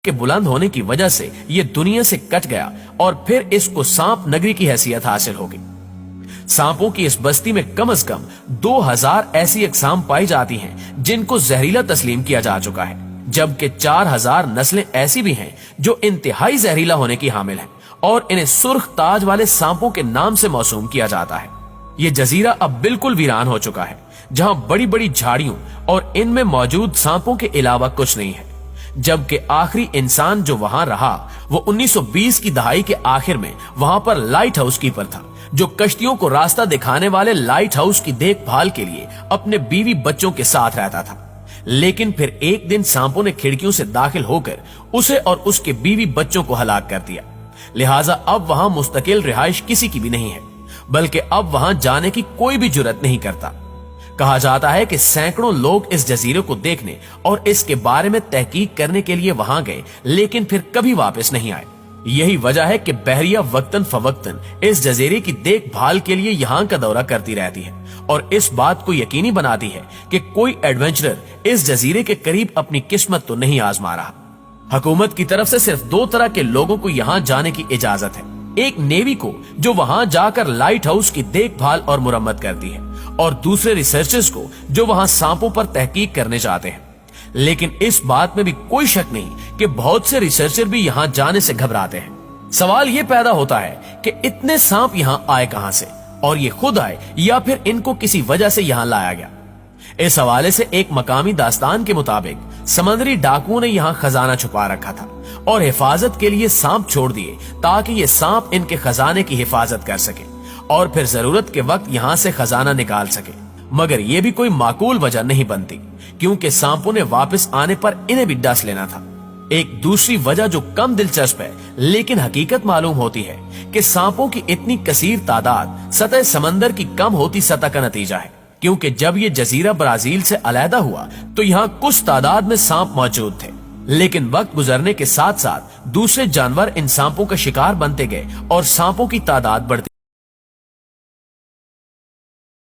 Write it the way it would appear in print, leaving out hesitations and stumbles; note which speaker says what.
Speaker 1: के बुलंद होने की वजह से ये दुनिया से कट गया और फिर इसको सांप नगरी की हैसियत हासिल होगी। सांपों की इस बस्ती में कम से कम 2000 ऐसी अक़साम पाई जाती हैं जिनको जहरीला तस्लीम किया जा चुका है, जबकि 4000 नस्लें ऐसी भी हैं जो इंतहाई जहरीला होने की हामिल हैं और इन्हें सुर्ख ताज वाले सांपों के नाम से मौसूम किया जाता है। ये जजीरा अब बिल्कुल वीरान हो चुका है, जहां बड़ी बड़ी झाड़ियों और इनमें मौजूद सांपों के अलावा कुछ नहीं है, जबकि आखिरी इंसान जो वहां रहा वो 1920 की दहाई के आखिर में वहां पर लाइट हाउस कीपर था, जो कश्तियों को रास्ता दिखाने वाले लाइट हाउस की देखभाल के लिए अपने बीवी बच्चों के साथ रहता था। लेकिन फिर एक दिन सांपों ने खिड़कियों से दाखिल होकर उसे और उसके बीवी बच्चों को हलाक कर दिया। लिहाजा अब वहां मुस्तकिल रिहाइश किसी की भी नहीं है, बल्कि अब वहां जाने की कोई भी जुर्रत नहीं करता। कहा जाता है कि सैकड़ों लोग इस जजीरे को देखने और इसके बारे में तहकीक करने के लिए वहां गए, लेकिन फिर कभी वापस नहीं आए। यही वजह है कि बहरिया वक्तन फवक्तन इस जजीरे की देखभाल के लिए यहाँ का दौरा करती रहती है और इस बात को यकीनी बनाती है कि कोई एडवेंचरर इस जजीरे के करीब अपनी किस्मत तो नहीं आजमा रहा। हुकूमत की तरफ से सिर्फ 2 तरह के लोगों को यहाँ जाने की इजाजत है, एक नेवी को जो वहां जाकर लाइट हाउस की देखभाल और मुरम्मत करती है, और दूसरे रिसर्चर्स को जो वहां सांपों पर तहकीक करने जाते हैं। लेकिन इस बात में भी कोई शक नहीं कि बहुत से रिसर्चर भी यहां जाने से घबराते हैं। सवाल ये पैदा होता है कि इतने सांप यहां आए कहां से, और ये खुद आए या फिर इनको किसी वजह से यहां लाया गया। इस हवाले से एक मकामी दास्तान के मुताबिक समंदरी डाकुओं ने यहाँ खजाना छुपा रखा था और हिफाजत के लिए सांप छोड़ दिए ताकि ये सांप इनके खजाने की हिफाजत कर सके और फिर जरूरत के वक्त यहाँ से खजाना निकाल सके। मगर ये भी कोई माकूल वजह नहीं बनती, क्योंकि सांपों ने वापस आने पर इन्हें भी डस लेना था। एक दूसरी वजह जो कम दिलचस्प है लेकिन हकीकत मालूम होती है कि सांपों की इतनी कसीर तादाद सतह समंदर की कम होती सतह का नतीजा है, क्योंकि जब ये जजीरा ब्राजील से अलहदा हुआ तो यहाँ कुछ तादाद में सांप मौजूद थे, लेकिन वक्त गुजरने के साथ साथ दूसरे जानवर इन सांपों का शिकार बनते गए और सांपों की तादाद बढ़ती